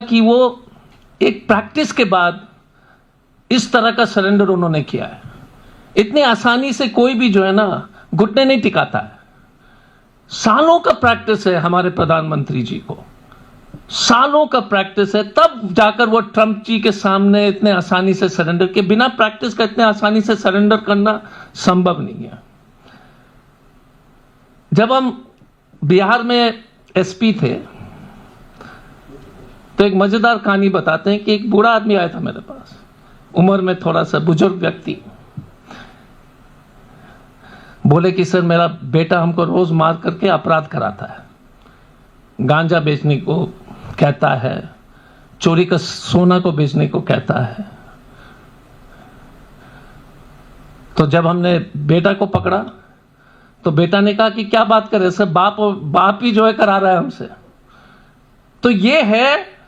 कि वो एक प्रैक्टिस के बाद इस तरह का सरेंडर उन्होंने किया है। इतनी आसानी से कोई भी जो है ना घुटने नहीं टिकाता है। सालों का प्रैक्टिस है हमारे प्रधानमंत्री जी को, सालों का प्रैक्टिस है, तब जाकर वो ट्रंप जी के सामने इतने आसानी से सरेंडर के। बिना प्रैक्टिस का इतने आसानी से सरेंडर करना संभव नहीं है। जब हम बिहार में एसपी थे तो एक मजेदार कहानी बताते हैं कि एक बूढ़ा आदमी आया था मेरे पास, उम्र में थोड़ा सा बुजुर्ग व्यक्ति। बोले कि सर मेरा बेटा हमको रोज मार करके अपराध कराता है, गांजा बेचने को कहता है, चोरी का सोना को बेचने को कहता है। तो जब हमने बेटा को पकड़ा तो बेटा ने कहा कि क्या बात कर रहे सर, बाप ही जो है करा रहा है हमसे। तो ये है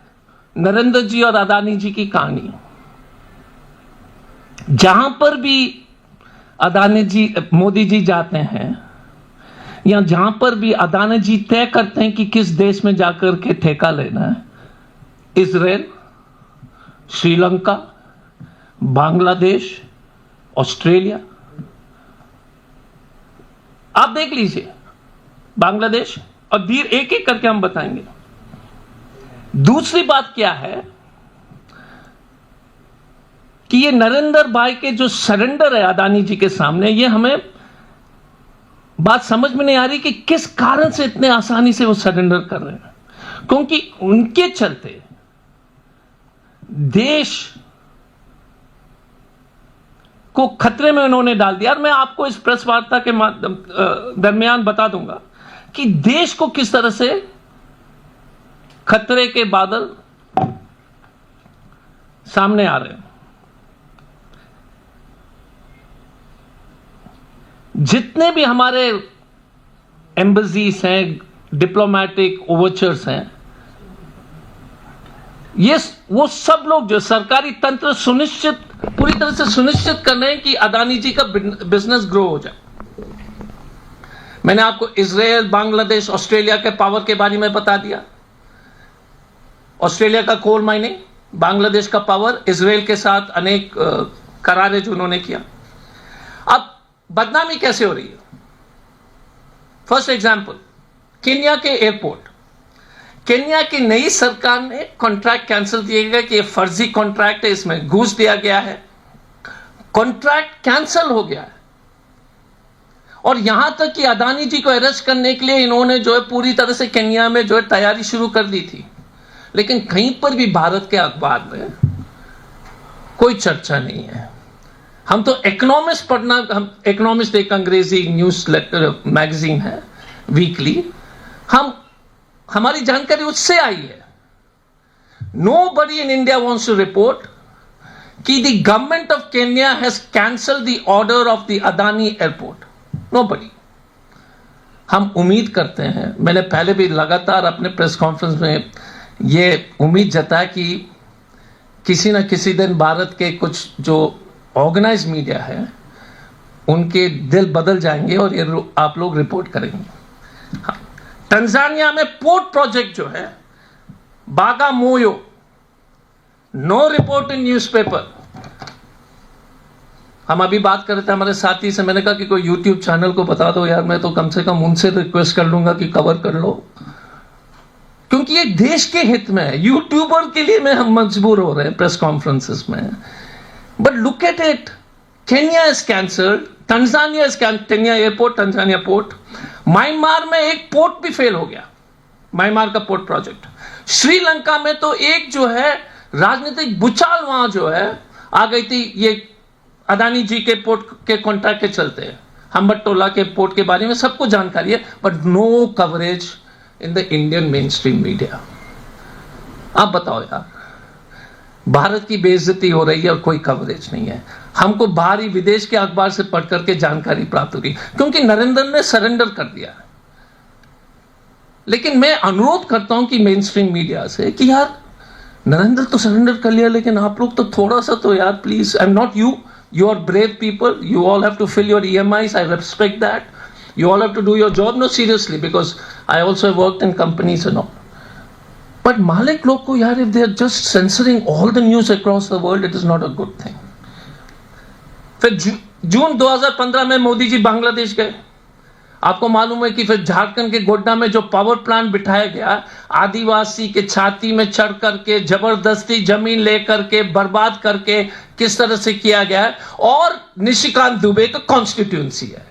नरेंद्र जी और अदानी जी की कहानी। जहां पर भी अदानी जी मोदी जी जाते हैं या जहां पर भी अदानी जी तय करते हैं कि किस देश में जाकर के ठेका लेना है, इजराइल, श्रीलंका, बांग्लादेश, ऑस्ट्रेलिया, आप देख लीजिए बांग्लादेश, और धीरे एक एक करके हम बताएंगे। दूसरी बात क्या है कि ये नरेंद्र भाई के जो सरेंडर है अदानी जी के सामने, ये हमें बात समझ में नहीं आ रही कि किस कारण से इतने आसानी से वो सरेंडर कर रहे हैं। क्योंकि उनके चलते देश को खतरे में उन्होंने डाल दिया। और मैं आपको इस प्रेस वार्ता के दरमियान बता दूंगा कि देश को किस तरह से खतरे के बादल सामने आ रहे हैं। जितने भी हमारे एम्बेसीज हैं, डिप्लोमेटिक ओवरचर्स हैं, ये वो सब लोग जो सरकारी तंत्र पूरी तरह से सुनिश्चित कर रहे हैं कि अदानी जी का बिजनेस ग्रो हो जाए। मैंने आपको इजराइल, बांग्लादेश, ऑस्ट्रेलिया के पावर के बारे में बता दिया। ऑस्ट्रेलिया का कोल माइनिंग, बांग्लादेश का पावर, इजराइल के साथ अनेक करार जो उन्होंने किया। अब बदनामी कैसे हो रही है? फर्स्ट एग्जांपल, केन्या के एयरपोर्ट। केन्या की नई सरकार ने कॉन्ट्रैक्ट कैंसिल किया गया कि ये फर्जी कॉन्ट्रैक्ट है, इसमें घूस दिया गया है। कॉन्ट्रैक्ट कैंसिल हो गया है। और यहां तक कि अदानी जी को अरेस्ट करने के लिए इन्होंने जो है पूरी तरह से केन्या में जो है तैयारी शुरू कर दी थी। लेकिन कहीं पर भी भारत के अखबार में कोई चर्चा नहीं है। हम तो इकोनॉमिस्ट पढ़ना, हम इकोनॉमिस्ट एक अंग्रेजी न्यूज मैगजीन है वीकली, हमारी जानकारी उससे आई है। Nobody in India wants to report कि the government of Kenya has cancelled the order of the Adani airport. Nobody. हम उम्मीद करते हैं, मैंने पहले भी लगातार अपने प्रेस कॉन्फ्रेंस में ये उम्मीद जताया कि किसी न किसी दिन भारत के कुछ जो ऑर्गेनाइज मीडिया है उनके दिल बदल जाएंगे और ये आप लोग रिपोर्ट करेंगे। हाँ। तंजानिया में पोर्ट प्रोजेक्ट जो है बागामोयो, नो रिपोर्ट इन न्यूज़पेपर। हम अभी बात कर रहे थे हमारे साथी से, मैंने कहा कि कोई यूट्यूब चैनल को बता दो यार, मैं तो कम से कम उनसे रिक्वेस्ट कर लूंगा कि कवर कर लो, क्योंकि ये देश के हित में है। यूट्यूबर के लिए में हम मजबूर हो रहे हैं प्रेस कॉन्फ्रेंसेस में। But look at it, Kenya is cancelled, Tanzania is Kenya airport, Tanzania port. Myanmar में एक पोर्ट भी फेल हो गया, म्यांमार का पोर्ट प्रोजेक्ट। श्रीलंका में तो एक जो है राजनीतिक भूचाल वहां जो है आ गई थी, ये अदानी जी के पोर्ट के कॉन्ट्रैक्ट के चलते। हम्बटोला के पोर्ट के बारे में सबको जानकारी है, but no coverage in the Indian main stream media. आप बताओ यार, भारत की बेइज्जती हो रही है और कोई कवरेज नहीं है। हमको बाहरी विदेश के अखबार से पढ़ करके जानकारी प्राप्त हो रही, क्योंकि नरेंद्र ने सरेंडर कर दिया है। लेकिन मैं अनुरोध करता हूं कि मेन स्ट्रीम मीडिया से कि यार नरेंद्र तो सरेंडर कर लिया, लेकिन आप लोग तो थोड़ा सा तो यार please, I am not you are brave people, you all have to fill your EMIs, I respect that, you all have to do your job, no seriously, because I also have worked in companies and all, but मालिक लोग को यार, if they are just censoring all the news across the world, it is not a good thing. फिर जून 2015 में मोदी जी बांग्लादेश गए. आपको मालूम है कि फिर झारखंड के गोड्डा में जो पावर प्लांट बिठाया गया, आदिवासी के छाती में चढ़ करके जबरदस्ती जमीन लेकर के बर्बाद करके किस तरह से किया गया है. और निशिकांत दुबे का कॉन्स्टिट्यूएंसी है,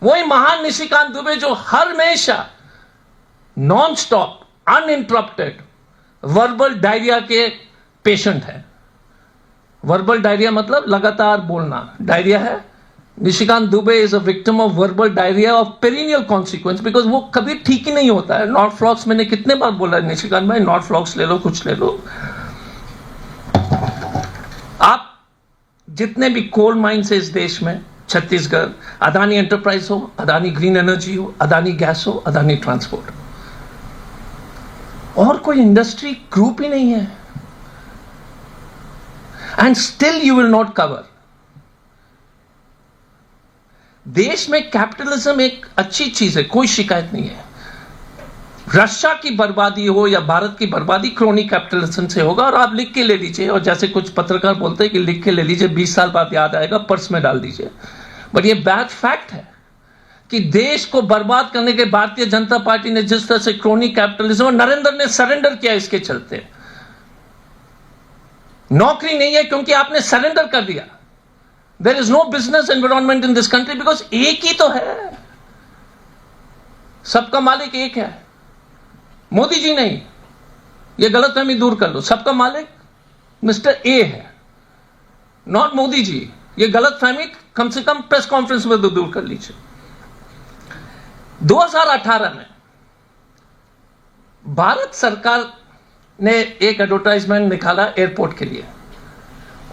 वही महान निशिकांत दुबे जो हमेशा non stop uninterrupted verbal diarrhoea के पेशेंट है. वर्बल डायरिया मतलब लगातार बोलना, डायरिया है. Nishikant Dubey is a victim of verbal diarrhoea of perennial consequence, because वो कभी ठीक ही नहीं होता है. नॉट फ्लॉक्स मैंने कितने बार बोला है, निशिकांत भाई नॉट फ्लॉक्स ले लो, कुछ ले लो. आप जितने भी कोल माइंस है इस देश में, छत्तीसगढ़, अदानी एंटरप्राइज हो, अदानी ग्रीन एनर्जी हो, अदानी गैस हो, अदानी ट्रांसपोर्ट, और कोई इंडस्ट्री ग्रुप ही नहीं है. And still you will not cover. देश में कैपिटलिज्म एक अच्छी चीज है, कोई शिकायत नहीं है. रशिया की बर्बादी हो या भारत की बर्बादी क्रोनी कैपिटलिज्म से होगा. और आप लिख के ले लीजिए, और जैसे कुछ पत्रकार बोलते हैं कि लिख के ले लीजिए, 20 साल बाद याद आएगा, पर्स में डाल दीजिए. बट ये बैड फैक्ट है कि देश को बर्बाद करने के भारतीय जनता पार्टी ने जिस तरह से क्रोनी कैपिटलिज्म, और नरेंद्र ने सरेंडर किया इसके चलते. नौकरी नहीं है क्योंकि आपने सरेंडर कर दिया. There is no business environment in this country, because एक ही तो है, सबका मालिक एक है, मोदी जी नहीं. यह गलतफहमी दूर कर लो, सबका मालिक मिस्टर ए है, नॉट मोदी जी. यह गलतफहमी कम से कम प्रेस कॉन्फ्रेंस में तो दूर कर लीजिए. 2018 में भारत सरकार ने एक एडवर्टाइजमेंट निकाला एयरपोर्ट के लिए,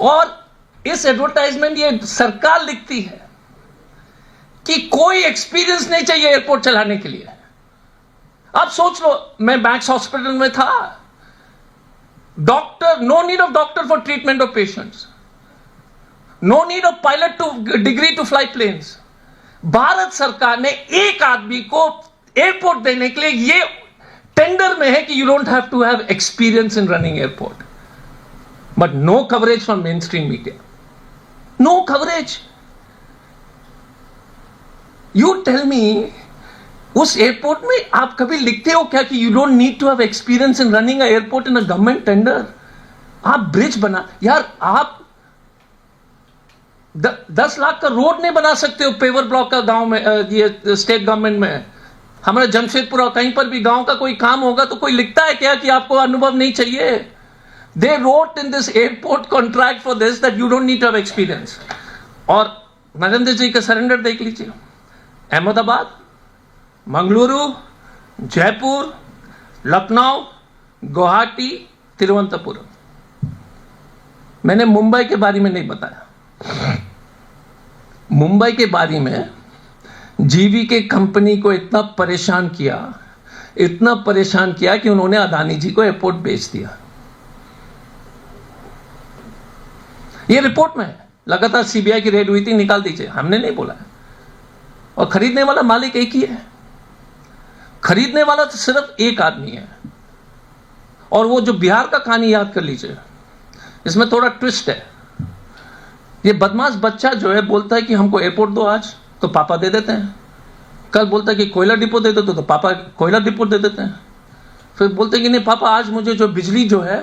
और इस एडवर्टाइजमेंट ये सरकार लिखती है कि कोई एक्सपीरियंस नहीं चाहिए एयरपोर्ट चलाने के लिए. आप सोच लो, मैं मैक्स हॉस्पिटल में था, doctor, no need of doctor for treatment of patients, no need of pilot to degree to fly planes. Bharat सरकार ने एक आदमी को एयरपोर्ट देने के लिए, ये टेंडर में है कि you don't have to have experience in running airport. But no coverage from main stream media, no coverage. You tell me, उस एयरपोर्ट में आप कभी लिखते हो क्या कि you don't need to have experience in running a airport in a government tender? आप bridge बना, यार आप 10 लाख का रोड नहीं बना सकते हो पेवर ब्लॉक का गांव में, ये स्टेट गवर्नमेंट में. हमारे जमशेदपुर और कहीं पर भी गांव का कोई काम होगा तो कोई लिखता है क्या कि आपको अनुभव नहीं चाहिए? They wrote in this airport contract for this that you don't need to have experience. और नरेंद्र जी का सरेंडर देख लीजिए, अहमदाबाद, मंगलुरु, जयपुर, लखनऊ, गुवाहाटी, तिरुवनंतपुरम. मैंने मुंबई के बारे में नहीं बताया. मुंबई के बारे में जीवी के कंपनी को इतना परेशान किया कि उन्होंने अदानी जी को एयरपोर्ट बेच दिया. ये रिपोर्ट में है, लगातार सीबीआई की रेड हुई थी, निकाल दीजिए, हमने नहीं बोला है. और खरीदने वाला मालिक एक ही है, खरीदने वाला तो सिर्फ एक आदमी है. और वो जो बिहार का कहानी याद कर लीजिए, इसमें थोड़ा ट्विस्ट है. ये बदमाश बच्चा जो है बोलता है कि हमको एयरपोर्ट दो आज, तो पापा दे देते हैं. कल बोलता है कि कोयला डिपो दे दो, तो पापा कोयला डिपो दे देते हैं. फिर बोलते हैं कि नहीं पापा, आज मुझे जो बिजली जो है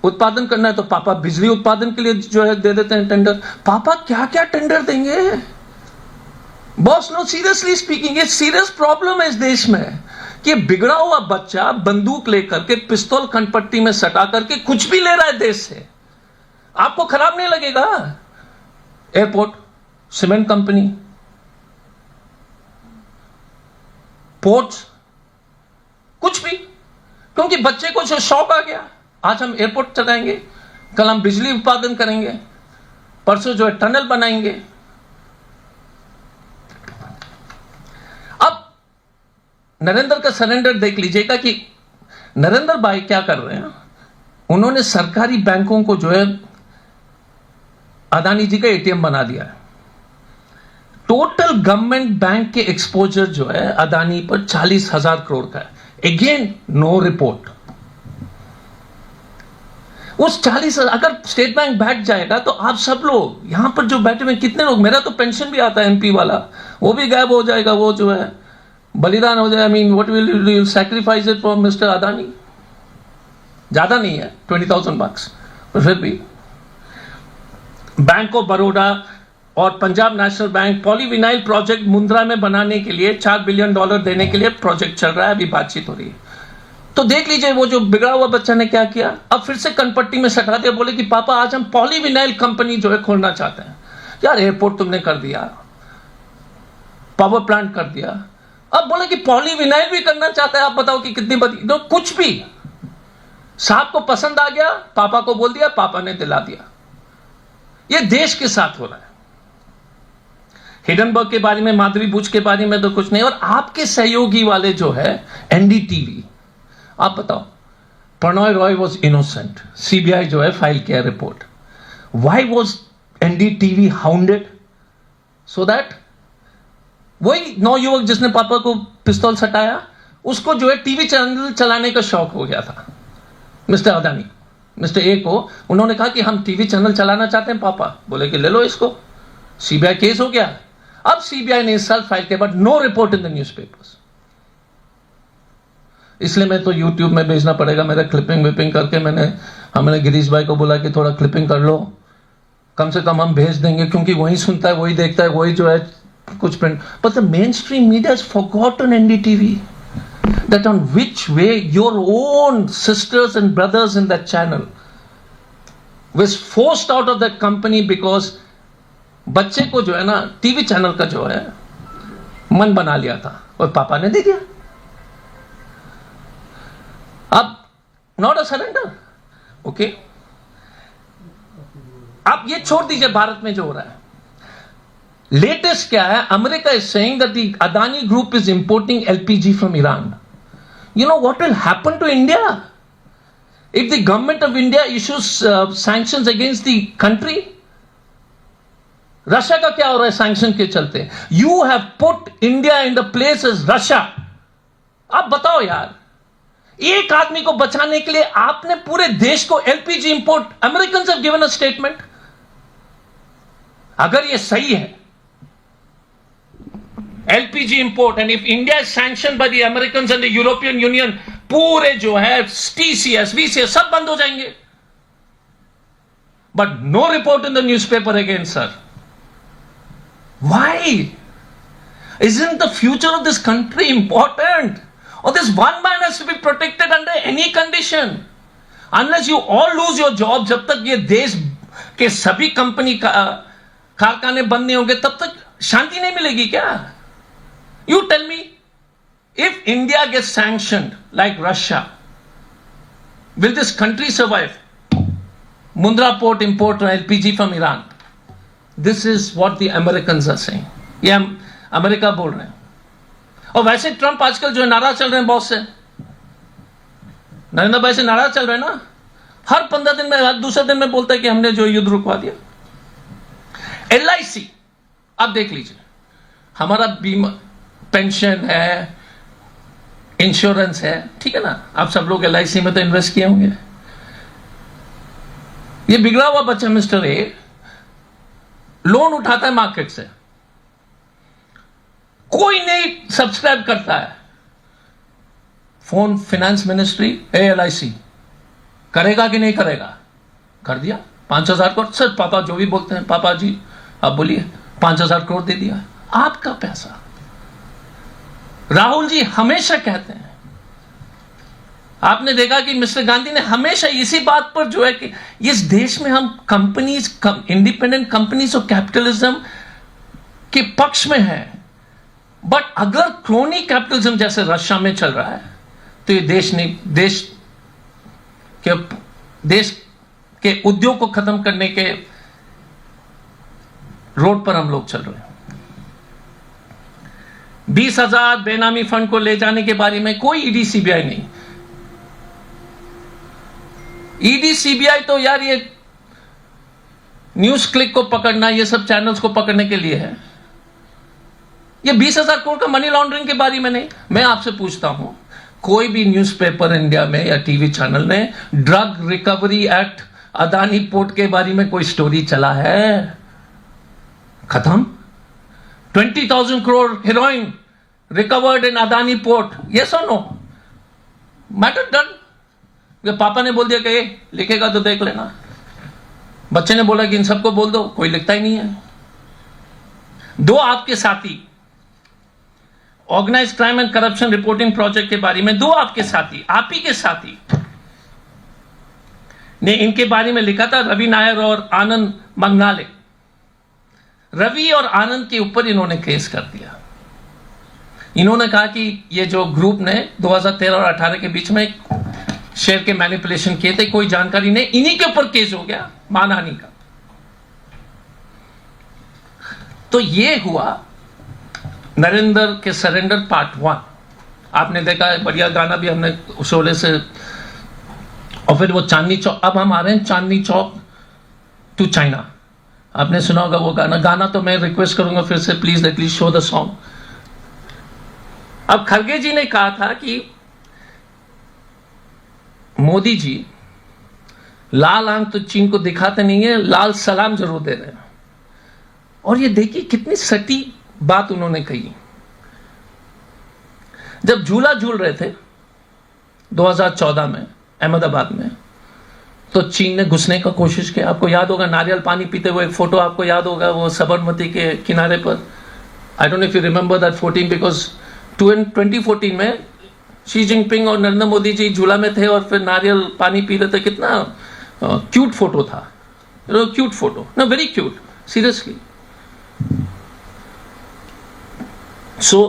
उत्पादन करना है, तो पापा बिजली उत्पादन के लिए जो है दे देते हैं टेंडर. पापा क्या क्या टेंडर देंगे बॉस? नो, सीरियसली स्पीकिंग, ये सीरियस प्रॉब्लम है इस देश में कि बिगड़ा हुआ बच्चा बंदूक लेकर के, पिस्तौल कनपट्टी में सटा करके कुछ भी ले रहा है देश से. आपको खराब नहीं लगेगा? एयरपोर्ट, सीमेंट कंपनी, पोर्ट्स, कुछ भी, क्योंकि बच्चे को जो शौक आ गया, आज हम एयरपोर्ट चलाएंगे, कल हम बिजली उत्पादन करेंगे, परसों जो है टनल बनाएंगे. अब नरेंद्र का सरेंडर देख लीजिएगा कि नरेंद्र भाई क्या कर रहे हैं. उन्होंने सरकारी बैंकों को जो है अदानी जी का एटीएम बना दिया है. टोटल गवर्नमेंट बैंक के एक्सपोजर जो है अदानी पर 40,000 करोड़ का है. Again no report. उस 40, अगर स्टेट बैंक बैठ जाएगा तो आप सब लोग यहां पर जो बैठे हुए कितने लोग, मेरा तो पेंशन भी आता है एमपी वाला, वो भी गायब हो जाएगा, वो जो है बलिदान हो जाए। I mean what will you sacrifice it for mister Adani? ज्यादा नहीं है, $20,000, पर फिर भी। बैंक ऑफ बड़ौदा और Punjab national bank polyvinyl project Mundra में बनाने के लिए $4 बिलियन देने के लिए प्रोजेक्ट चल रहा है, अभी बातचीत हो रही है। तो देख लीजिए वो जो बिगड़ा हुआ बच्चा ने क्या किया, अब फिर से कनपट्टी में सटा दिया, बोले कि पापा आज हम पॉलीविनाइल कंपनी जो है खोलना चाहते हैं। यार एयरपोर्ट तुमने कर दिया, पावर प्लांट कर दिया, अब बोले कि पॉलीविनाइल भी करना चाहता है। आप बताओ कि कितनी बड़ी, तो कुछ भी साहब को पसंद आ गया, पापा को बोल दिया, पापा ने दिला दिया। ये देश के साथ हो रहा है। हिडनबर्ग के बारे में, माधवी बुच के बारे में तो कुछ नहीं। और आपके सहयोगी वाले जो है एनडीटीवी, आप बताओ, Prannoy Roy was innocent, CBI जो है फाइल किया report. Why was NDTV hounded? So that वही नौयुवक जिसने पापा को पिस्तौल सटाया, उसको जो है टीवी चैनल चलाने का शौक हो गया था। मिस्टर अदानी, मिस्टर ए को उन्होंने कहा कि हम टीवी चैनल चलाना चाहते हैं पापा, बोले कि ले लो इसको, सीबीआई केस हो गया। अब सीबीआई ने इस साल फाइल किया, but no report in the newspapers. इसलिए मैं तो यूट्यूब में भेजना पड़ेगा, मेरा क्लिपिंग विपिंग करके हमने गिरीश भाई को बोला कि थोड़ा क्लिपिंग कर लो, कम से कम हम भेज देंगे, क्योंकि वही सुनता है, वही देखता है, वही जो है कुछ print. But the main stream media has forgotten NDTV, that on which way your own sisters and brothers in that channel was forced out of that company because बच्चे को जो है ना टीवी चैनल का जो है मन बना लिया था और पापा ने दे दिया। अब नॉट अ सरेंडर, ओके। आप ये छोड़ दीजिए भारत में जो हो रहा है। लेटेस्ट क्या है, America is saying that the Adani group is importing LPG from Iran. You know what will happen to India if the government of India issues sanctions against the country? Russia का क्या हो रहा है सैंक्शन के चलते? You have put India in the place as Russia. आप बताओ यार, एक आदमी को बचाने के लिए आपने पूरे देश को LPG import, Americans have given a statement. अगर ये सही है LPG import, and if India is sanctioned by the Americans and the European Union, पूरे जो है TCS, VCS सब बंद हो जाएंगे। But no report in the newspaper again, sir. Why? Isn't the future of this country important? Or this one man has to be protected under any condition? Unless you all lose your job, जब तक ये देश के सभी company कारखाने बंद नहीं होंगे तब तक शांति नहीं मिलेगी क्या? You tell me, if India gets sanctioned like Russia, will this country survive? Mundra port import LPG from Iran. This is what the Americans are saying. ये हम अमेरिका बोल रहे हैं। और वैसे ट्रंप आजकल जो नाराज चल रहे हैं बॉस से, नरेंद्र भाई से नाराज चल रहे हैं ना। हर 15 दिन में, हर दूसरे दिन में बोलता है कि हमने जो युद्ध रुकवा दिया। LIC, आप देख लीजिए, हमारा बीमा, पेंशन है, इंश्योरेंस है, ठीक है ना। आप सब लोग LIC में तो इन्वेस्ट किए होंगे। ये बिगड़ा हुआ बच्चा मिस्टर ए लोन उठाता है मार्केट से, कोई नहीं सब्सक्राइब करता है। फोन फाइनेंस मिनिस्ट्री, LIC करेगा कि नहीं करेगा? कर दिया 5,000 करोड़। सर पापा जो भी बोलते हैं, पापा जी आप बोलिए, 5,000 करोड़ दे दिया, आपका पैसा। राहुल जी हमेशा कहते हैं, आपने देखा कि मिस्टर गांधी ने हमेशा इसी बात पर जो है कि इस देश में हम कंपनीज, इंडिपेंडेंट कंपनीज और कैपिटलिज्म के पक्ष में है। बट अगर क्रोनी कैपिटलिज्म जैसे रशिया में चल रहा है तो ये देश के उद्योग को खत्म करने के रोड पर हम लोग चल रहे हैं। 20,000 बेनामी फंड को ले जाने के बारे में कोई ईडी सीबीआई नहीं। ईडी सीबीआई तो यार ये न्यूज क्लिक को पकड़ना, ये सब चैनल्स को पकड़ने के लिए है। ये 20,000 करोड़ का मनी लॉन्ड्रिंग के बारे में नहीं। मैं आपसे पूछता हूं, कोई भी न्यूज़पेपर इंडिया में या टीवी चैनल ने drug recovery act Adani port के बारे में कोई स्टोरी चला है? खत्म। 20,000 crore heroin recovered in Adani port, yes और नो? Matter done. पापा ने बोल दिया कि लिखेगा तो देख लेना, बच्चे ने बोला कि इन सबको बोल दो, कोई लिखता ही नहीं है। दो आपके साथी organise crime and corruption reporting project के बारे में, दो आपके साथी, आप ही के साथी ने इनके बारे में लिखा था, रवि नायर और आनंद मंगनाले। रवि और आनंद के ऊपर इन्होंने केस कर दिया। इन्होंने कहा कि ये जो ग्रुप ने 2013 और 18 के बीच में शेयर के मैनिपुलेशन किए थे, कोई जानकारी नहीं, इन्हीं के ऊपर केस हो गया मानहानि का। तो ये हुआ नरेंद्र के सरेंडर पार्ट 1। आपने देखा है, बढ़िया गाना भी हमने शोले से, और फिर वो चांदनी चौक, अब हम आ रहे हैं चांदनी चौक टू चाइना। आपने सुना होगा वो गाना तो मैं रिक्वेस्ट करूंगा फिर से, प्लीज शो द सॉन्ग। अब खरगे जी ने कहा था कि मोदी जी लाल आंख तो चीन को दिखाते नहीं है, लाल सलाम जरूर दे रहे हैं। और ये देखिए कितनी सटी बात उन्होंने कही। जब झूला झूल रहे थे 2014 में अहमदाबाद में, तो चीन ने घुसने का कोशिश किया। आपको याद होगा नारियल पानी पीते हुए एक फोटो आपको याद होगा, वो साबरमती के किनारे पर। I don't know if you remember that 14, because 2014 में शी जिनपिंग और नरेंद्र मोदी जी झूला में थे और फिर नारियल पानी पी रहे थे। कितना क्यूट फोटो था, क्यूट फोटो, ना very cute, seriously. So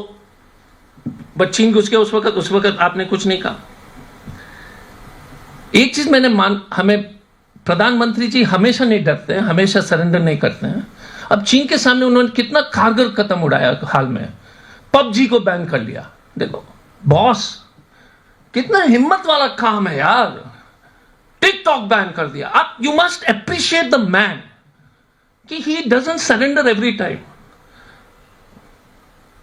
but चीन घुस के उस वक्त आपने कुछ नहीं कहा। एक चीज हमें प्रधानमंत्री जी हमेशा नहीं डरते हैं, हमेशा सरेंडर नहीं करते हैं। अब चीन के सामने उन्होंने कितना कारगर कदम उठाया हाल में, पबजी को बैन कर लिया। देखो बॉस, कितना हिम्मत वाला काम है यार। टिकटॉक बैन कर दिया। आप you must appreciate the man कि he doesn't surrender every time.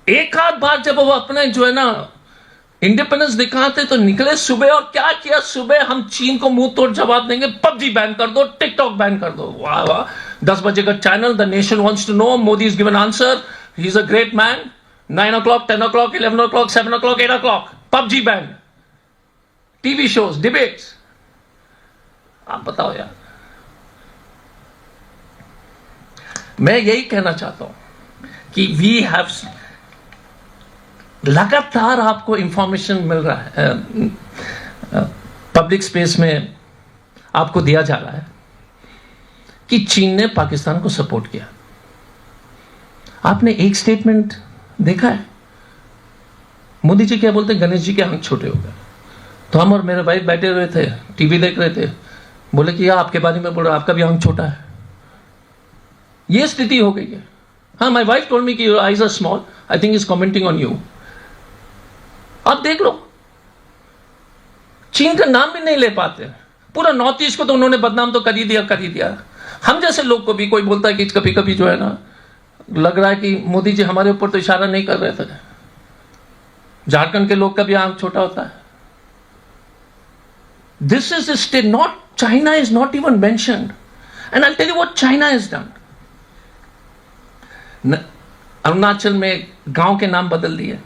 एक आध बार जब वो अपने जो है ना इंडिपेंडेंस दिखाते तो निकले सुबह, और क्या किया सुबह, हम चीन को मुंह तोड़ जवाब देंगे, पबजी बैन कर दो, टिकटॉक बैन कर दो। वाह वाह, 10 बजे का channel, the nation wants to know, Modi is given answer, he is a great man. 9 o'clock, 10 o'clock, 11 o'clock, 7 o'clock, 8 o'clock, PUBG ban, TV shows, debates. आप बताओ यार। मैं यही कहना चाहता हूं कि वी हैव, लगातार आपको इंफॉर्मेशन मिल रहा है, पब्लिक स्पेस में आपको दिया जा रहा है कि चीन ने पाकिस्तान को सपोर्ट किया। आपने एक स्टेटमेंट देखा है? मोदी जी क्या बोलते हैं, गणेश जी के आंख छोटे हो गए। तो हम और मेरे भाई बैठे हुए थे, टीवी देख रहे थे, बोले कि यार आपके बारे में बोल रहा, आपका भी आंख छोटा है। ये स्थिति हो गई है। हाँ, माई वाइफ टोल्ड मी कि your eyes are small, I think is commenting on you. आप देख लो, चीन का नाम भी नहीं ले पाते। पूरा नॉर्थ ईस्ट को तो उन्होंने बदनाम तो कर ही दिया। हम जैसे लोग को भी कोई बोलता है कि कभी कभी जो है ना, लग रहा है कि मोदी जी हमारे ऊपर तो इशारा नहीं कर रहे थे। झारखंड के लोग का भी आंख छोटा होता है। This is state, not China is not even mentioned, and I tell you what China is done. Arunachal में गांव के नाम बदल दिए।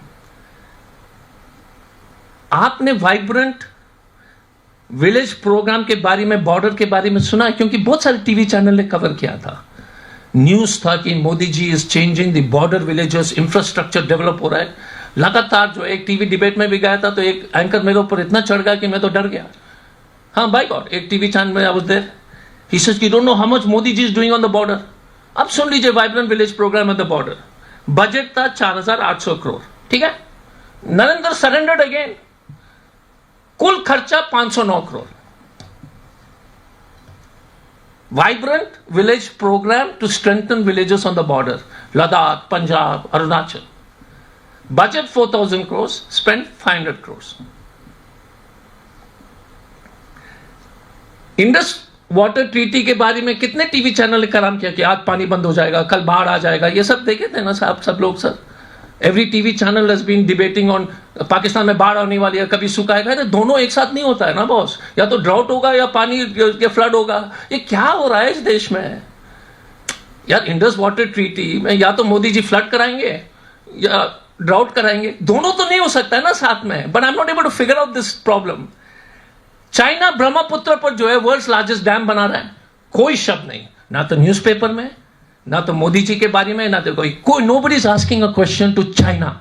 आपने वाइब्रेंट विलेज प्रोग्राम के बारे में, बॉर्डर के बारे में सुना है? क्योंकि बहुत सारे टीवी चैनल ने कवर किया था। न्यूज था कि Modi ji is changing the border villages, infrastructure develop हो रहा है। लगातार जो एक टीवी डिबेट में भी गया था तो एक एंकर मेरे ऊपर इतना चढ़ गया कि मैं तो डर गया। हाँ बाय गॉड, एक टीवी चैनल में I was there, he said कि don't know how much Modi ji is doing on the border. अब सुन लीजिए, vibrant village programme on the border, budget था 4,800 करोड़, ठीक है। नरेंद्र सरेंडर्ड अगेन, कुल खर्चा 509 crore. Vibrant village program to strengthen villages on the border, Ladakh, Punjab, Arunachal. Budget 4,000 crores, spent 500 crores. Indus water treaty के बारे में कितने टीवी चैनल ने काम किया कि आज पानी बंद हो जाएगा, कल बाढ़ आ जाएगा, ये सब देखे थे ना साहब, सब लोग sir. Every TV channel has been debating on Pakistan में बाढ़ आने वाली है, कभी सुखाएगा। अरे दोनों एक साथ नहीं होता है ना बॉस, या तो ड्राउट होगा या पानी या फ्लड होगा। ये क्या हो रहा है इस देश में यार? इंडस वाटर ट्रीटी में या तो मोदी जी फ्लड कराएंगे या ड्राउट कराएंगे, दोनों तो नहीं हो सकता है ना साथ में। But I am not able to figure out this problem. China Brahmaputra पर जो है वर्ल्ड्स लार्जेस्ट डैम बना रहा है, कोई शब्द नहीं, ना तो न्यूज़पेपर में, ना तो मोदी जी के बारे में, ना तो कोई nobody is asking a question to China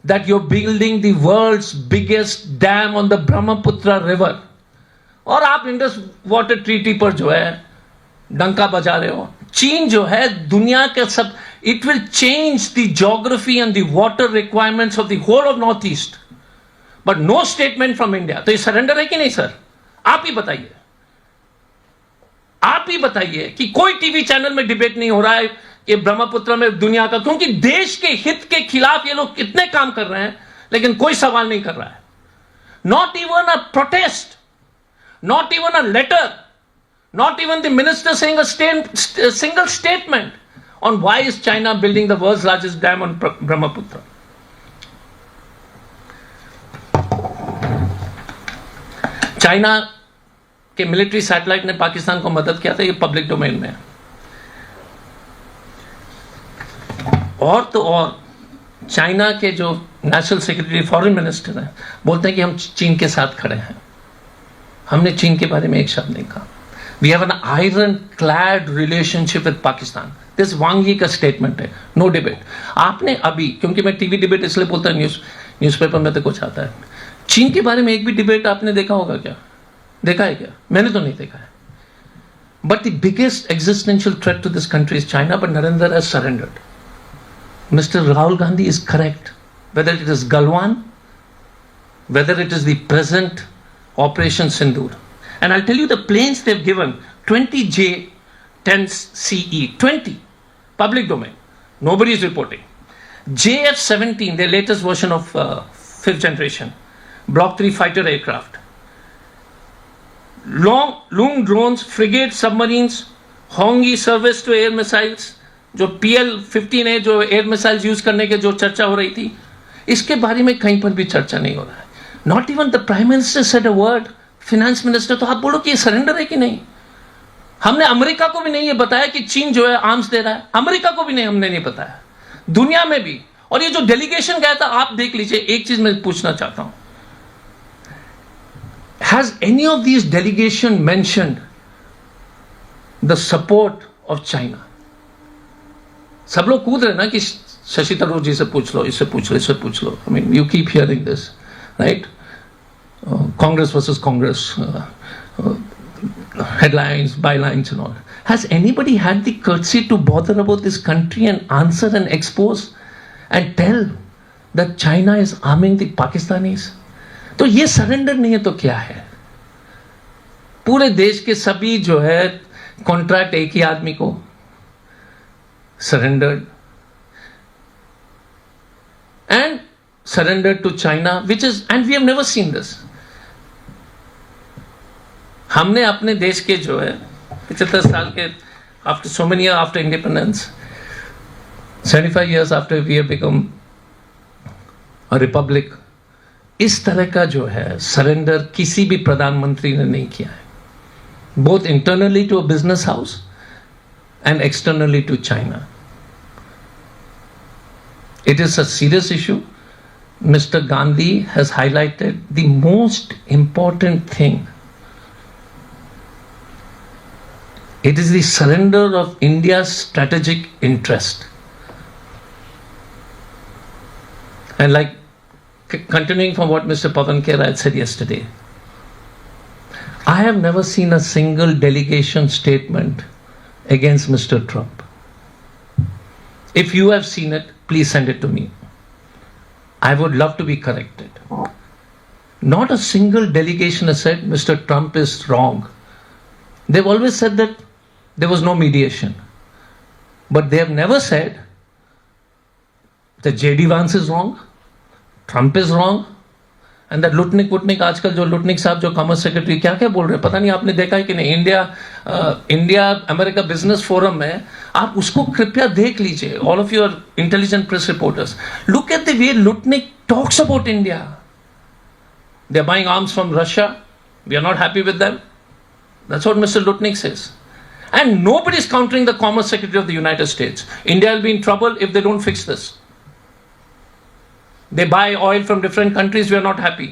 that you are building the world's biggest dam on the Brahmaputra river, और आप इंडस वाटर ट्रीटी पर जो है डंका बजा रहे हो। चीन जो है दुनिया के सब, it will change the geography and the water requirements of the whole of North East, but no statement from India. तो ये सरेंडर है कि नहीं सर? आप ही बताइए, आप ही बताइए कि कोई टीवी चैनल में डिबेट नहीं हो रहा है कि ब्रह्मपुत्र में दुनिया का, क्योंकि देश के हित के खिलाफ ये लोग कितने काम कर रहे हैं, लेकिन कोई सवाल नहीं कर रहा है। Not even a protest, not even a letter, not even the minister saying a single statement on why is China building the world's largest dam on Brahmaputra. China के मिलिट्री सैटेलाइट ने पाकिस्तान को मदद किया था, ये पब्लिक डोमेन में है। और तो और चाइना के जो नेशनल सेक्रेटरी फॉरेन मिनिस्टर हैं बोलते हैं कि हम चीन के साथ खड़े हैं। हमने चीन के बारे में एक शब्द नहीं कहा। We have an iron clad relationship with Pakistan. This Wang Yi का स्टेटमेंट है, नो डिबेट। आपने अभी, क्योंकि मैं टीवी डिबेट इसलिए बोलता हूं, न्यूज़पेपर में तो कुछ आता है, चीन के बारे में एक भी डिबेट आपने देखा होगा क्या? देखा है क्या? मैंने तो नहीं देखा है। But the biggest existential threat to this country is China, but Narendra has surrendered. Mr. Rahul Gandhi is correct. Whether it is Galwan, whether it is the present Operation Sindoor. And I'll tell you the planes they've given, 20 J-10CE, 20, public domain. Nobody is reporting. JF-17, their latest version of 5th generation, Block 3 fighter aircraft. Loong drones, frigate submarines, Hongi surface to air missiles, जो PL-15 है, जो air missiles use करने के जो चर्चा हो रही थी, इसके बारे में कहीं पर भी चर्चा नहीं हो रहा है। Not even the prime minister said a word, finance minister. तो आप बोलो कि ये सरेंडर है कि नहीं? हमने अमेरिका को भी नहीं ये बताया कि चीन जो है आर्म्स दे रहा है, अमेरिका को भी नहीं, हमने नहीं बताया, दुनिया में भी। और ये जो डेलीगेशन गया था, आप देख लीजिए। एक चीज मैं पूछना चाहता हूं, has any of this delegation mentioned the support of China? सब लोग कूद रहे ना कि शशि थरूर जी से पूछ लो, इससे पूछ लो, इससे पूछ लो। I mean you keep hearing this, right? Congress versus Congress, headlines, bylines and all. Has anybody had the courtesy to bother about this country and answer and expose and tell that China is arming the Pakistanis? तो ये surrender नहीं है तो क्या है? पूरे देश के सभी जो है कॉन्ट्रैक्ट एक ही आदमी को surrendered and surrendered to China, which is, and we have never seen this. हमने अपने देश के जो है 75 साल के, after so many years after independence, 75 years after we have become a republic, इस तरह का जो है सरेंडर किसी भी प्रधानमंत्री ने नहीं किया है, both internally to a business house and externally to China. It is a serious issue. Mr. Gandhi has highlighted the most important thing. It is the surrender of India's strategic interest. And like continuing from what Mr. Pavan Khera had said yesterday, I have never seen a single delegation statement against Mr. Trump. If you have seen it, please send it to me. I would love to be corrected. Not a single delegation has said Mr. Trump is wrong. They've always said that there was no mediation. But they have never said that J.D. Vance is wrong, Trump is wrong, and that Lutnick आजकल जो Lutnick साहब जो commerce secretary क्या क्या बोल रहे हैं पता नहीं, आपने देखा है कि नहीं? इंडिया अमेरिका बिजनेस फोरम में आप उसको कृपया देख लीजिए, all of your intelligent press reporters, look at the way Lutnick talks about India. They are buying arms from Russia, we are not happy with them. That's what mister Lutnick says. And nobody is countering the Commerce Secretary of the United States. India will be in trouble if they don't fix this. They buy oil from different countries, we are not happy.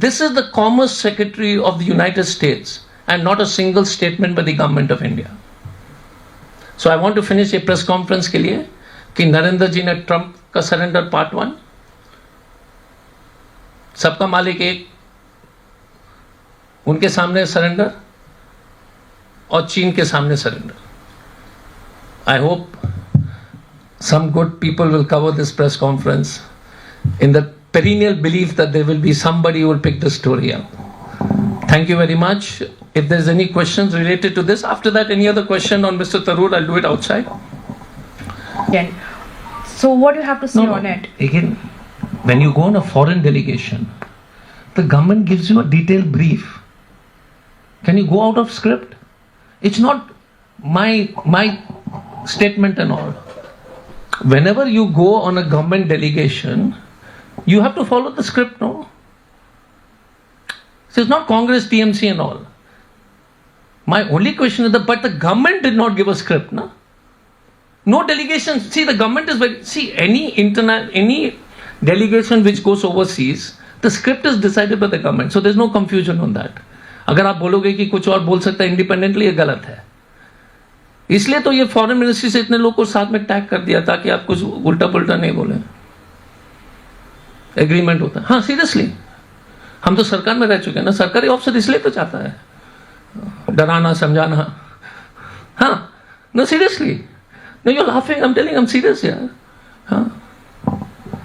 This is the Commerce Secretary of the United States and not a single statement by the government of India. So I want to finish a press conference के लिए कि नरेंद्र जी ने Trump का surrender part 1, सबका मालिक एक, उनके सामने सरेंडर और चीन के सामने surrender. I hope some good people will cover this press conference in the perennial belief that there will be somebody who will pick the story up. Thank you very much. If there's any questions related to this, after that any other question on Mr. Tharoor, I'll do it outside. Again. So what do you have to say on it? Again, when you go on a foreign delegation, the government gives you a detailed brief. Can you go out of script? It's not my statement and all. Whenever you go on a government delegation, you have to follow the script, no? So it's not Congress, TMC and all. My only question is that, but the government did not give a script, no? No delegation. See, the government is very, see, any delegation which goes overseas, the script is decided by the government. So there's no confusion on that. अगर आप बोलोगे कि कुछ और बोल सकता है independently, ये गलत है. इसलिए तो ये फॉरेन मिनिस्ट्री से इतने लोग को साथ में टैग कर दिया ताकि आप कुछ उल्टा पुल्टा नहीं बोले. एग्रीमेंट होता है. हाँ, सीरियसली हम तो सरकार में रह चुके हैं ना. सरकारी ऑफिसर इसलिए तो चाहता है डराना समझाना. हाँ, no seriously, no you are laughing, I am telling, I am serious यार. हाँ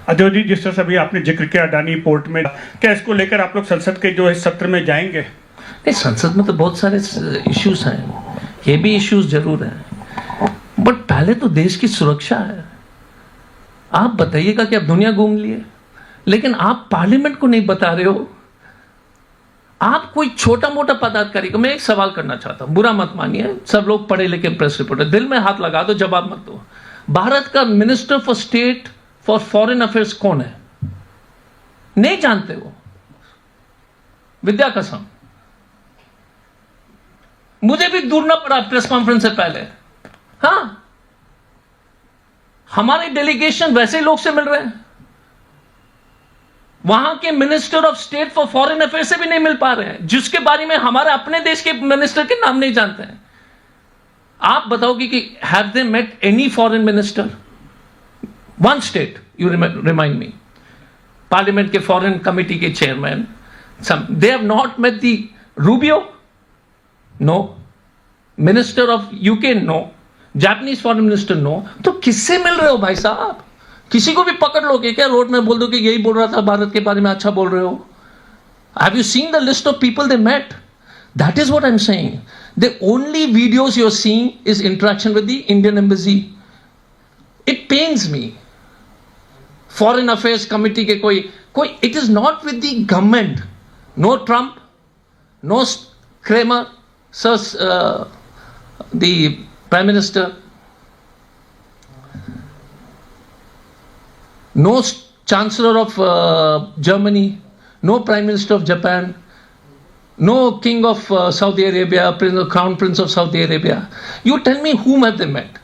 अजय जी, जिस तरह से अभी आपने जिक्र किया अडानी पोर्ट में, क्या इसको लेकर आप लोग संसद के जो है सत्र में जाएंगे? नहीं, संसद में तो बहुत सारे इश्यूज हैं, ये भी इश्यूज जरूर हैं, बट पहले तो देश की सुरक्षा है. आप बताइएगा कि आप दुनिया घूम लिए, लेकिन आप पार्लियामेंट को नहीं बता रहे हो. आप कोई छोटा मोटा पदाधिकारी को, मैं एक सवाल करना चाहता हूं, बुरा मत मानिए, सब लोग पढ़े लिखे प्रेस रिपोर्टर, दिल में हाथ लगा दो, जवाब मत दो. भारत का minister for state for foreign affairs कौन है? नहीं जानते हो? विद्या कसम, मुझे भी ढूंढना पड़ा प्रेस कॉन्फ्रेंस से पहले. हाँ, हमारे डेलीगेशन वैसे लोग से मिल रहे हैं, वहां के minister of state for foreign affairs से भी नहीं मिल पा रहे हैं, जिसके बारे में हमारे अपने देश के मिनिस्टर के नाम नहीं जानते हैं. आप बताओगे कि have they met any foreign minister? One state you remind me. Parliament के फॉरेन कमिटी के chairman, they have not met the Rubio? No. Minister of UK? No. Japanese foreign minister? No. तो किससे मिल रहे हो भाई साहब? किसी को भी पकड़ लोगे क्या? रोड में बोल दो कि यही बोल रहा था भारत के बारे में, अच्छा बोल रहे हो. Have you seen the list of people they met? That is what I am saying. The only videos you are seeing is interaction with the Indian embassy. It pains me. Foreign affairs committee के कोई it is not with the government. No Trump, no Kramer, sir the Prime Minister, no Chancellor of Germany, no Prime Minister of Japan, no King of Saudi Arabia, Crown Prince of Saudi Arabia. You tell me whom have they met?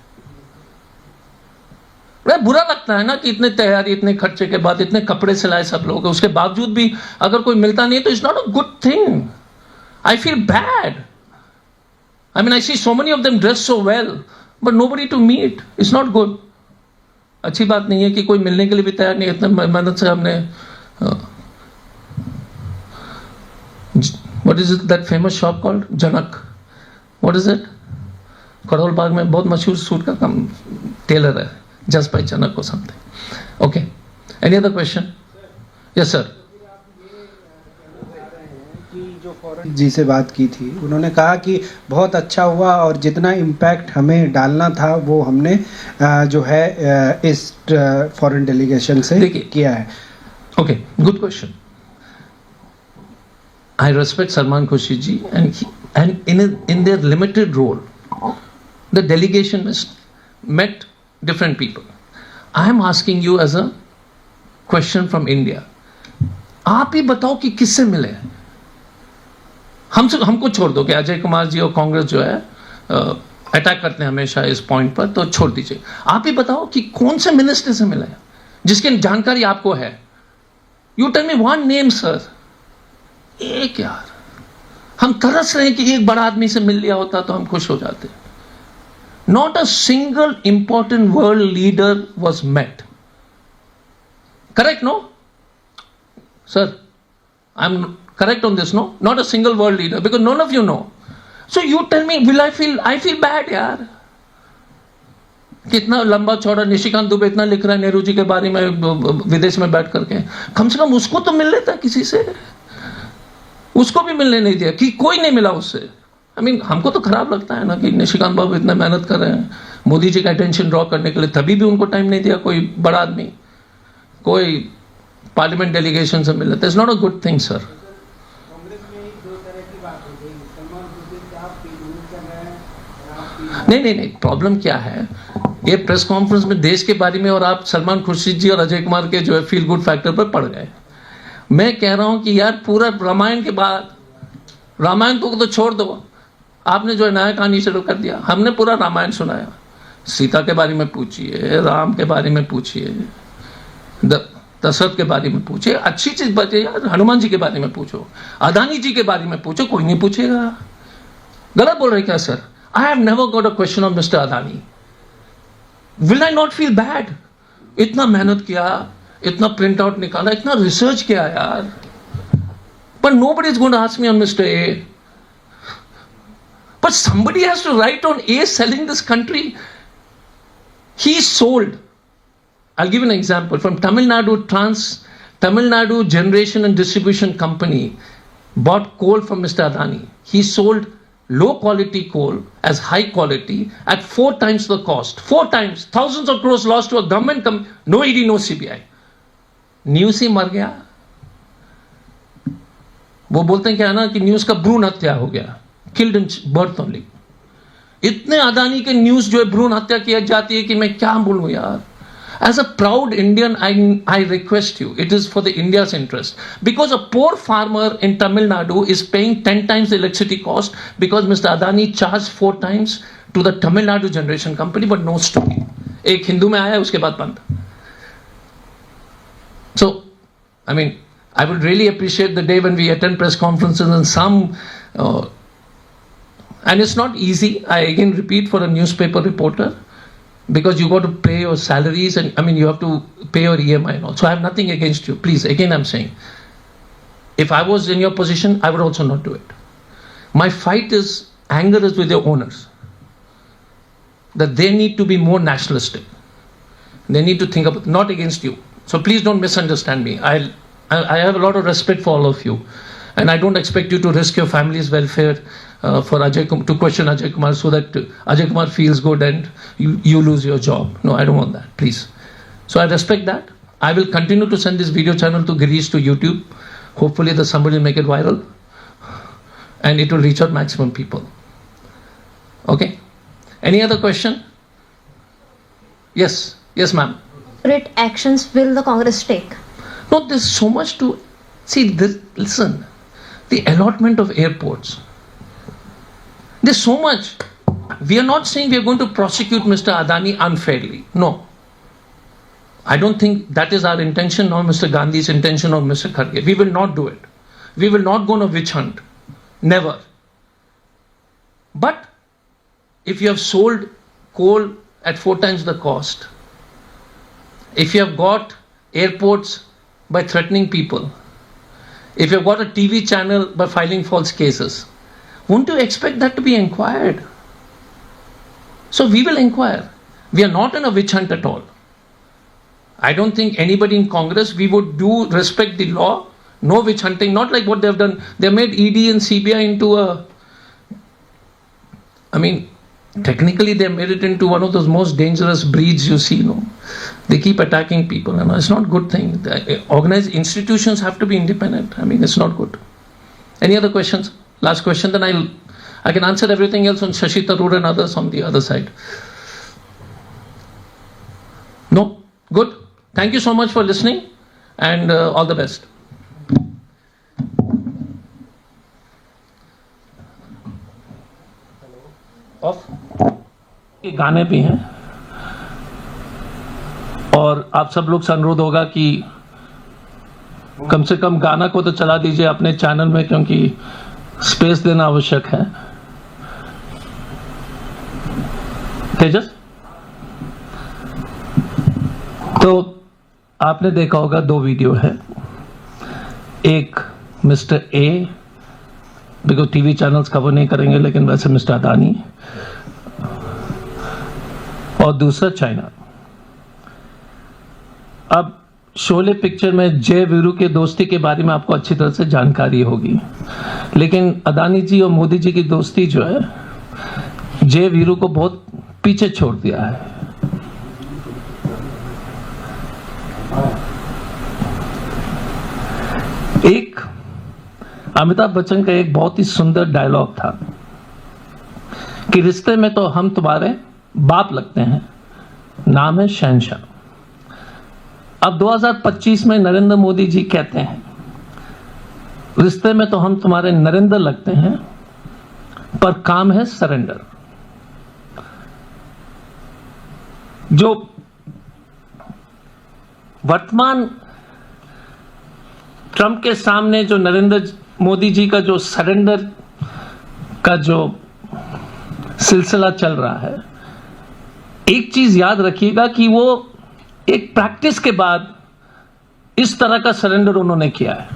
बुरा लगता है ना कि इतने तैयारी, इतने खर्चे के बाद, इतने कपड़े सिलाए सब लोग, उसके बावजूद भी अगर कोई मिलता नहीं तो it's not a good thing. I feel bad. I mean, I see so many of them dressed so well, but nobody to meet. It's not good. अच्छी बात नहीं है कि कोई मिलने के लिए भी तैयार नहीं. इतने मेहनत से हमने what is it, that famous shop called Janak? What is it? Karol Bagh में बहुत मशहूर सूट का काम टेलर है, just by Janak or something. Okay. Any other question? Yes, sir. जी से बात की थी, उन्होंने कहा कि बहुत अच्छा हुआ और जितना इम्पैक्ट हमें डालना था वो हमने जो है इस फॉरेन डेलीगेशन से किया है. Okay, good question. I respect Salman Khurshid ji, and in their limited role, the delegation met different people. I am asking you as a question from India. आप ही बताओ कि किससे मिले? हमको छोड़ दो कि अजय कुमार जी और कांग्रेस जो है अटैक करते हैं हमेशा इस पॉइंट पर, तो छोड़ दीजिए. आप ही बताओ कि कौन से मिनिस्टर से मिले जिसकी जानकारी आपको है. You tell me one name sir. एक यार, हम तरस रहे हैं कि एक बड़ा आदमी से मिल लिया होता तो हम खुश हो जाते. Not a single important world leader was met. Correct no sir? I am correct on this, no? Not a single world leader, because none of you know. So you tell me, I feel bad यार. कितना लंबा चौड़ा निशिकांत दुबे इतना लिख रहा है नेहरू जी के बारे में विदेश में बैठ करके. कम से कम उसको तो मिल लेता किसी से. उसको भी मिलने नहीं दिया, कि कोई नहीं मिला उससे. I mean, हमको तो खराब लगता है ना कि निशिकांत बाबू इतना मेहनत कर रहे हैं मोदी जी का अटेंशन ड्रॉ करने के लिए, तभी भी उनको टाइम नहीं दिया कोई बड़ा आदमी, कोई पार्लियामेंट डेलीगेशन से मिल लेता. It's not a good thing sir. नहीं, प्रॉब्लम क्या है, ये प्रेस कॉन्फ्रेंस में देश के बारे में और आप सलमान खुर्शीद जी और अजय कुमार के जो है फील गुड फैक्टर पर पड़ गए. मैं कह रहा हूं कि यार पूरा रामायण के बाद, रामायण तो छोड़ दो, आपने जो है नया कहानी शुरू कर दिया. हमने पूरा रामायण सुनाया. सीता के बारे में पूछिए, राम के बारे में पूछिए, दशरथ के बारे में पूछिए, अच्छी चीज बचे यार. हनुमान जी के बारे में पूछो, अदानी जी के बारे में पूछो, कोई नहीं पूछेगा. गलत बोल रहे क्या sir? I have never got a question on Mr. Adani. Will I not feel bad? इतना मेहनत किया, इतना प्रिंट आउट निकाला, इतना रिसर्च किया यार. But nobody is going to ask me on Mr. A. But somebody has to write on A selling this country. He sold. I'll give you an example. From Tamil Nadu Generation and Distribution Company bought coal from Mr. Adani. He sold low quality coal as high quality at 4 times the cost. 4 times. Thousands of crores lost to a government no ED, no CBI. News ही मर गया. वो बोलते हैं क्या ना कि news का भ्रूण हत्या हो गया. Killed in birth only. इतने अदानी के न्यूज जो है भ्रूण हत्या की जाती है कि मैं क्या बोलूं यार. As a proud Indian, I request you, it is for the India's interest. Because a poor farmer in Tamil Nadu is paying 10 times the electricity cost because Mr. Adani charged 4 times to the Tamil Nadu Generation Company, but no story. एक हिंदू में आया उसके बाद बंद. So, I mean, I would really appreciate the day when we attend press conferences and and it's not easy, I again repeat, for a newspaper reporter, because you got to pay your salaries and I mean you have to pay your EMI and all. So I have nothing against you. Please, again I'm saying, if I was in your position, I would also not do it. My anger is with your owners. That they need to be more nationalistic. They need to think about, not against you. So please don't misunderstand me. I have a lot of respect for all of you. And I don't expect you to risk your family's welfare for to question Ajay Kumar so that Ajay Kumar feels good and you lose your job. No, I don't want that, please. So I respect that. I will continue to send this video channel to Girish to YouTube. Hopefully somebody will make it viral and it will reach out maximum people. Okay? Any other question? Yes, ma'am. What actions will the Congress take? No, there's so much to see. Listen, the allotment of airports. There's so much. We are not saying we are going to prosecute Mr. Adani unfairly. No. I don't think that is our intention, nor Mr. Gandhi's intention, or Mr. Kharge. We will not do it. We will not go on a witch hunt. Never. But if you have sold coal at 4 times the cost, if you have got airports by threatening people, if you have got a TV channel by filing false cases, won't you expect that to be inquired? So we will inquire. We are not in a witch hunt at all. I don't think anybody in Congress, we would respect the law, no witch hunting, not like what they've done. They made ED and CBI into Technically, they made it into one of those most dangerous breeds you see. They keep attacking people. It's not a good thing. The organized institutions have to be independent. I mean, it's not good. Any other questions? Last question, then I can answer everything else on Shashi Tharoor and others on the other side. No? Good. Thank you so much for listening, and all the best. Of ये गाने भी हैं, और आप सब लोग से अनुरोध होगा कि कम से कम गाना को तो चला दीजिए अपने चैनल में, क्योंकि स्पेस देना आवश्यक है। तेजस, तो आपने देखा होगा 2 वीडियो है, एक mister A, because TV channels cover नहीं करेंगे, लेकिन वैसे मिस्टर अदानी, और दूसरा चाइना। अब शोले पिक्चर में जय वीरू के दोस्ती के बारे में आपको अच्छी तरह से जानकारी होगी, लेकिन अदानी जी और मोदी जी की दोस्ती जो है, जय वीरू को बहुत पीछे छोड़ दिया है। एक अमिताभ बच्चन का एक बहुत ही सुंदर डायलॉग था कि रिश्ते में तो हम तुम्हारे बाप लगते हैं, नाम है शहंशाह। अब 2025 में नरेंद्र मोदी जी कहते हैं, रिश्ते में तो हम तुम्हारे नरेंद्र लगते हैं, पर काम है सरेंडर। जो वर्तमान ट्रंप के सामने जो नरेंद्र मोदी जी का जो सरेंडर का जो सिलसिला चल रहा है, एक चीज याद रखिएगा कि वो एक प्रैक्टिस के बाद इस तरह का सरेंडर उन्होंने किया है।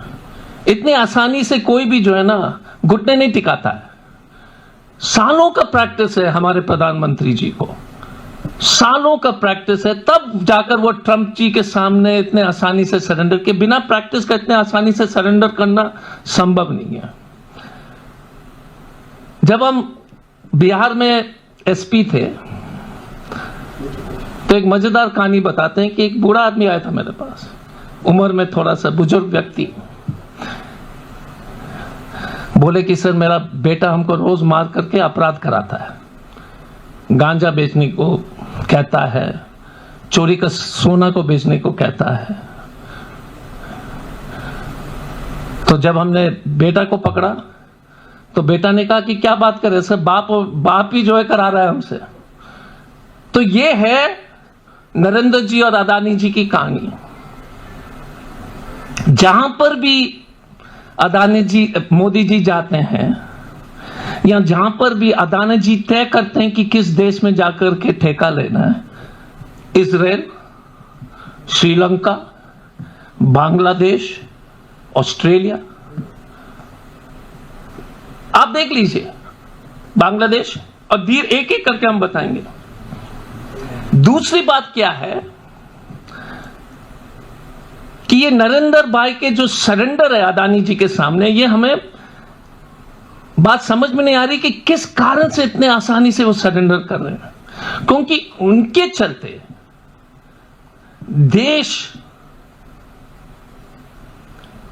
इतनी आसानी से कोई भी जो है ना घुटने नहीं टिकाता है। सालों का प्रैक्टिस है हमारे प्रधानमंत्री जी को, सालों का प्रैक्टिस है, तब जाकर वो ट्रंप जी के सामने इतने आसानी से सरेंडर के, बिना प्रैक्टिस का इतने आसानी से सरेंडर करना संभव नहीं है। जब हम बिहार में एसपी थे तो एक मजेदार कहानी बताते हैं कि एक बूढ़ा आदमी आया था मेरे पास, उम्र में थोड़ा सा बुजुर्ग व्यक्ति। बोले कि सर मेरा बेटा हमको रोज मार करके अपराध कराता है, गांजा बेचने को कहता है, चोरी का सोना को बेचने को कहता है। तो जब हमने बेटा को पकड़ा तो बेटा ने कहा कि क्या बात करे सर, बाप ही जो है करा रहा है हमसे। तो ये है नरेंद्र जी और अदानी जी की कहानी। जहां पर भी अदानी जी मोदी जी जाते हैं, या जहां पर भी अदानी जी तय करते हैं कि किस देश में जाकर के ठेका लेना है, इजराइल, श्रीलंका, बांग्लादेश, ऑस्ट्रेलिया, आप देख लीजिए बांग्लादेश, और धीरे एक एक करके हम बताएंगे। दूसरी बात क्या है कि ये नरेंद्र भाई के जो सरेंडर है अदानी जी के सामने, ये हमें बात समझ में नहीं आ रही कि किस कारण से इतने आसानी से वो सरेंडर कर रहे हैं, क्योंकि उनके चलते देश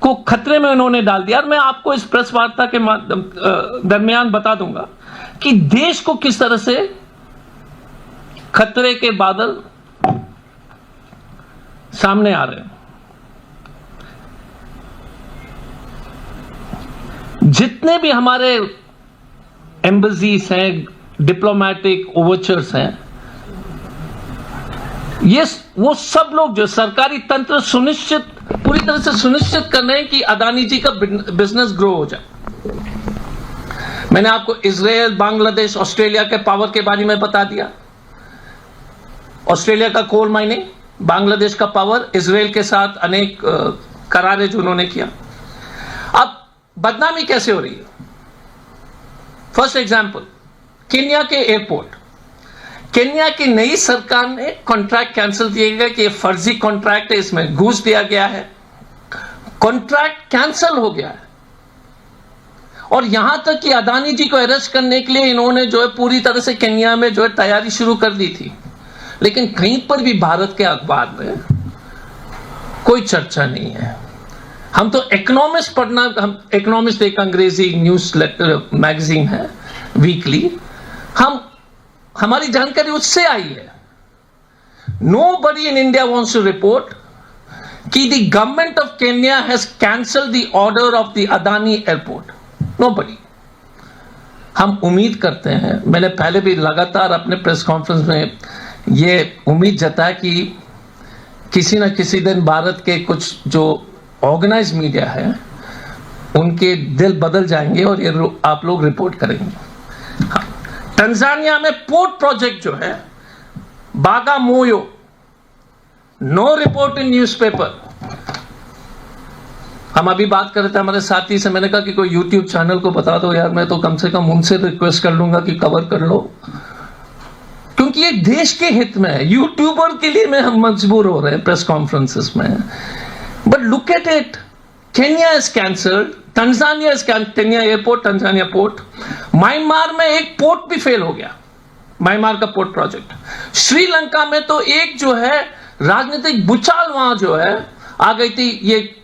को खतरे में उन्होंने डाल दिया। और मैं आपको इस प्रेस वार्ता के दरमियान बता दूंगा कि देश को किस तरह से खतरे के बादल सामने आ रहे हैं। जितने भी हमारे एम्बेसीज हैं, डिप्लोमेटिक ओवरचर्स हैं, ये वो सब लोग जो सरकारी तंत्र सुनिश्चित, पूरी तरह से सुनिश्चित कर रहे हैं कि अदानी जी का बिजनेस ग्रो हो जाए। मैंने आपको इजराइल, बांग्लादेश, ऑस्ट्रेलिया के पावर के बारे में बता दिया। ऑस्ट्रेलिया का कोल माइनिंग, बांग्लादेश का पावर, इजराइल के साथ अनेक करारें जो उन्होंने किया। अब बदनामी कैसे हो रही है? फर्स्ट एग्जांपल, केन्या के एयरपोर्ट, केन्या की नई सरकार ने कॉन्ट्रैक्ट कैंसिल दिया गया कि ये फर्जी कॉन्ट्रैक्ट है, इसमें घूस दिया गया है, कॉन्ट्रैक्ट कैंसिल हो गया है। और यहां तक कि अदानी जी को अरेस्ट करने के लिए इन्होंने जो है पूरी तरह से केन्या में जो है तैयारी शुरू कर दी थी, लेकिन कहीं पर भी भारत के अखबार में कोई चर्चा नहीं है। हम तो इकोनॉमिस्ट पढ़ना, हम इकोनॉमिस्ट एक अंग्रेजी न्यूज मैगजीन है वीकली, हमारी जानकारी उससे आई है। Nobody in India wants to report कि the government of Kenya has cancelled the order of the Adani airport. Nobody. हम उम्मीद करते हैं, मैंने पहले भी लगातार अपने प्रेस कॉन्फ्रेंस में ये उम्मीद जताया कि किसी न किसी दिन भारत के कुछ जो ऑर्गेनाइज मीडिया है उनके दिल बदल जाएंगे और ये आप लोग रिपोर्ट करेंगे। तंजानिया में पोर्ट प्रोजेक्ट जो है बागामोयो, नो रिपोर्ट इन न्यूज़पेपर। हम अभी बात कर रहे थे हमारे साथी से, मैंने कहा कि कोई यूट्यूब चैनल को बता दो यार, मैं तो कम से कम उनसे रिक्वेस्ट कर लूंगा कि कवर कर लो, क्योंकि ये देश के हित में है। यूट्यूबर के लिए हम मजबूर हो रहे हैं प्रेस कॉन्फ्रेंसेस में। But look at it, Kenya is cancelled, Tanzania is Kenya airport, Tanzania port. Myanmar में एक पोर्ट भी फेल हो गया, म्यांमार का पोर्ट प्रोजेक्ट। श्रीलंका में तो एक जो है राजनीतिक भूचाल वहां जो है आ गई थी, ये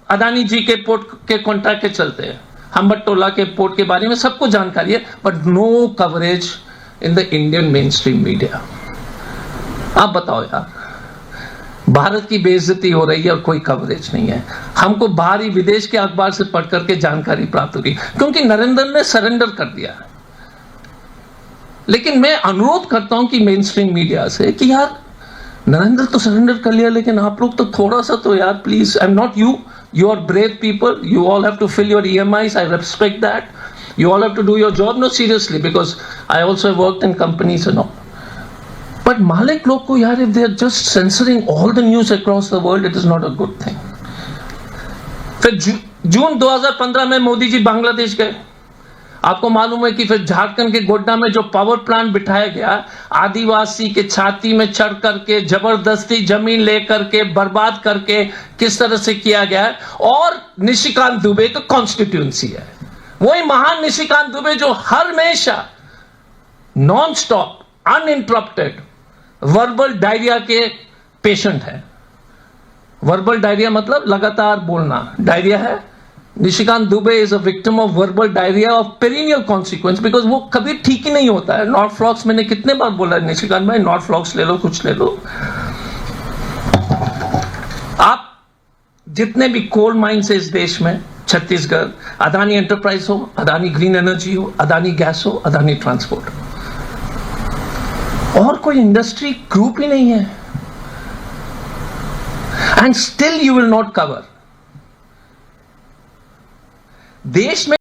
अदानी जी के पोर्ट के कॉन्ट्रैक्ट के चलते हैं। हम्बटोला के पोर्ट के बारे में सबको जानकारी है, but no coverage in the Indian main stream media. आप बताओ यार, भारत की बेइज्जती हो रही है और कोई कवरेज नहीं है। हमको बाहरी विदेश के अखबार से पढ़ करके जानकारी प्राप्त होगी, क्योंकि नरेंद्र ने सरेंडर कर दिया है। लेकिन मैं अनुरोध करता हूं कि मेन स्ट्रीम मीडिया से कि यार नरेंद्र तो सरेंडर कर लिया, लेकिन आप लोग तो थोड़ा सा तो यार please, I am not you are brave people, you all have to fill your EMIs, I respect that, you all have to do your job, no seriously, because I also have worked in companies and all, but मालिक लोग को यार, if they are just censoring all the news across the world, it is not a good thing। फिर जून 2015 में मोदी जी बांग्लादेश गए। आपको मालूम है कि फिर झारखंड के गोड्डा में जो पावर प्लांट बिठाया गया, आदिवासी के छाती में चढ़ करके जबरदस्ती जमीन लेकर के बर्बाद करके किस तरह से किया गया है, और निशिकांत दुबे का कॉन्स्टिट्यूएंसी है, वही महान निशिकांत दुबे जो हमेशा non stop uninterrupted verbal diarrhoea के पेशेंट है। वर्बल डायरिया मतलब लगातार बोलना, डायरिया है। Nishikant Dubey is a victim of verbal diarrhoea of perennial consequence, because वो कभी ठीक ही नहीं होता है। नॉट फ्लॉक्स मैंने कितने बार बोला है, निशिकांत भाई नॉट फ्लॉक्स ले लो, कुछ ले लो। आप जितने भी कोल माइंस है इस देश में, छत्तीसगढ़, अदानी एंटरप्राइज हो, अदानी ग्रीन एनर्जी हो, अदानी गैस हो, अदानी ट्रांसपोर्ट, और कोई इंडस्ट्री ग्रुप ही नहीं है, and still you will not cover. देश में